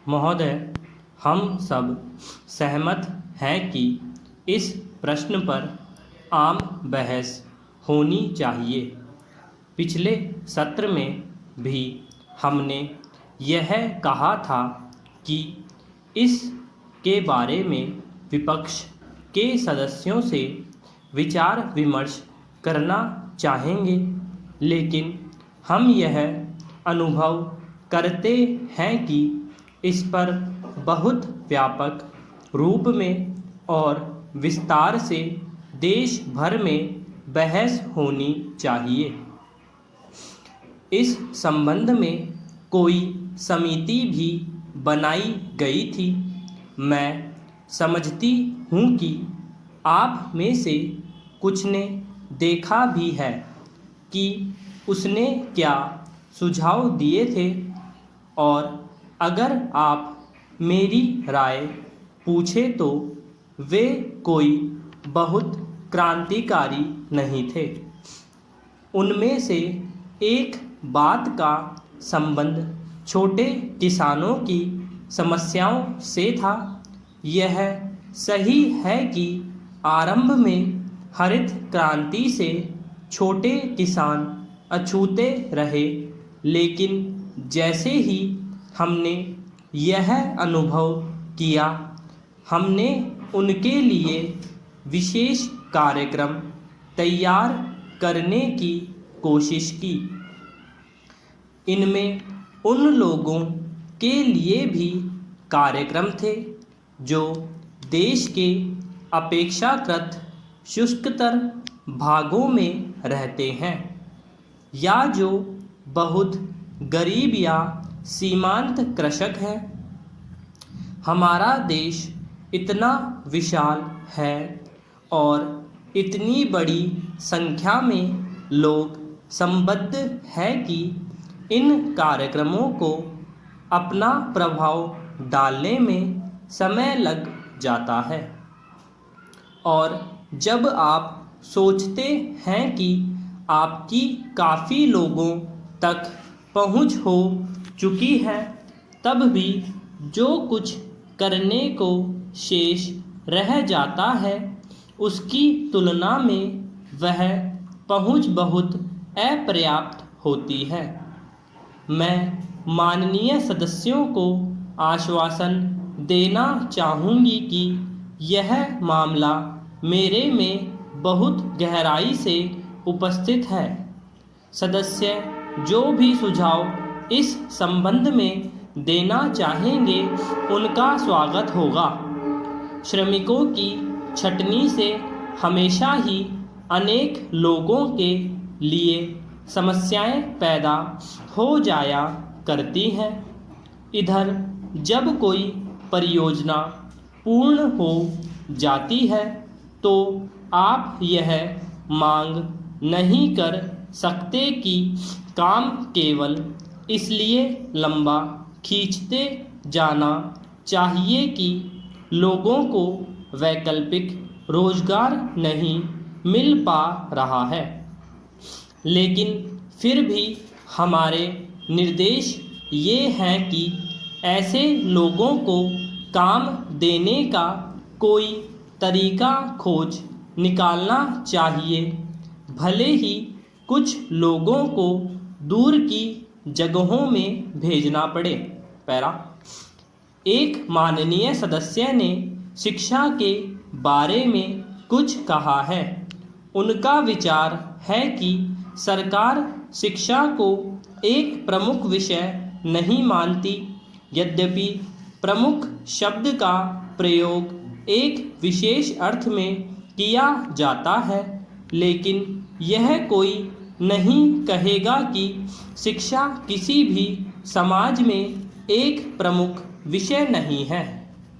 महोदय, हम सब सहमत हैं कि इस प्रश्न पर आम बहस होनी चाहिए। पिछले सत्र में भी हमने यह कहा था कि इस के बारे में विपक्ष के सदस्यों से विचार विमर्श करना चाहेंगे, लेकिन हम यह अनुभव करते हैं कि इस पर बहुत व्यापक रूप में और विस्तार से देश भर में बहस होनी चाहिए। इस संबंध में कोई समिति भी बनाई गई थी। मैं समझती हूँ कि आप में से कुछ ने देखा भी है कि उसने क्या सुझाव दिए थे, और अगर आप मेरी राय पूछे तो वे कोई बहुत क्रांतिकारी नहीं थे। उनमें से एक बात का संबंध छोटे किसानों की समस्याओं से था। यह सही है कि आरंभ में हरित क्रांति से छोटे किसान अछूते रहे, लेकिन जैसे ही हमने यह अनुभव किया, हमने उनके लिए विशेष कार्यक्रम तैयार करने की कोशिश की। इनमें उन लोगों के लिए भी कार्यक्रम थे जो देश के अपेक्षाकृत शुष्कतर भागों में रहते हैं, या जो बहुत गरीब या सीमांत कृषक हैं। हमारा देश इतना विशाल है और इतनी बड़ी संख्या में लोग संबद्ध हैं कि इन कार्यक्रमों को अपना प्रभाव डालने में समय लग जाता है। और जब आप सोचते हैं कि आपकी काफ़ी लोगों तक पहुंच हो चुकी है, तब भी जो कुछ करने को शेष रह जाता है, उसकी तुलना में वह पहुंच बहुत अपर्याप्त होती है। मैं माननीय सदस्यों को आश्वासन देना चाहूँगी कि यह मामला मेरे में बहुत गहराई से उपस्थित है। सदस्य जो भी सुझाव इस संबंध में देना चाहेंगे, उनका स्वागत होगा। श्रमिकों की छटनी से हमेशा ही अनेक लोगों के लिए समस्याएं पैदा हो जाया करती हैं। इधर जब कोई परियोजना पूर्ण हो जाती है तो आप यह मांग नहीं कर सकते कि काम केवल इसलिए लंबा खींचते जाना चाहिए कि लोगों को वैकल्पिक रोजगार नहीं मिल पा रहा है, लेकिन फिर भी हमारे निर्देश ये हैं कि ऐसे लोगों को काम देने का कोई तरीका खोज निकालना चाहिए, भले ही कुछ लोगों को दूर की जगहों में भेजना पड़े। पैरा एक माननीय सदस्य ने शिक्षा के बारे में कुछ कहा है। उनका विचार है कि सरकार शिक्षा को एक प्रमुख विषय नहीं मानती। यद्यपि प्रमुख शब्द का प्रयोग एक विशेष अर्थ में किया जाता है, लेकिन यह कोई नहीं कहेगा कि शिक्षा किसी भी समाज में एक प्रमुख विषय नहीं है।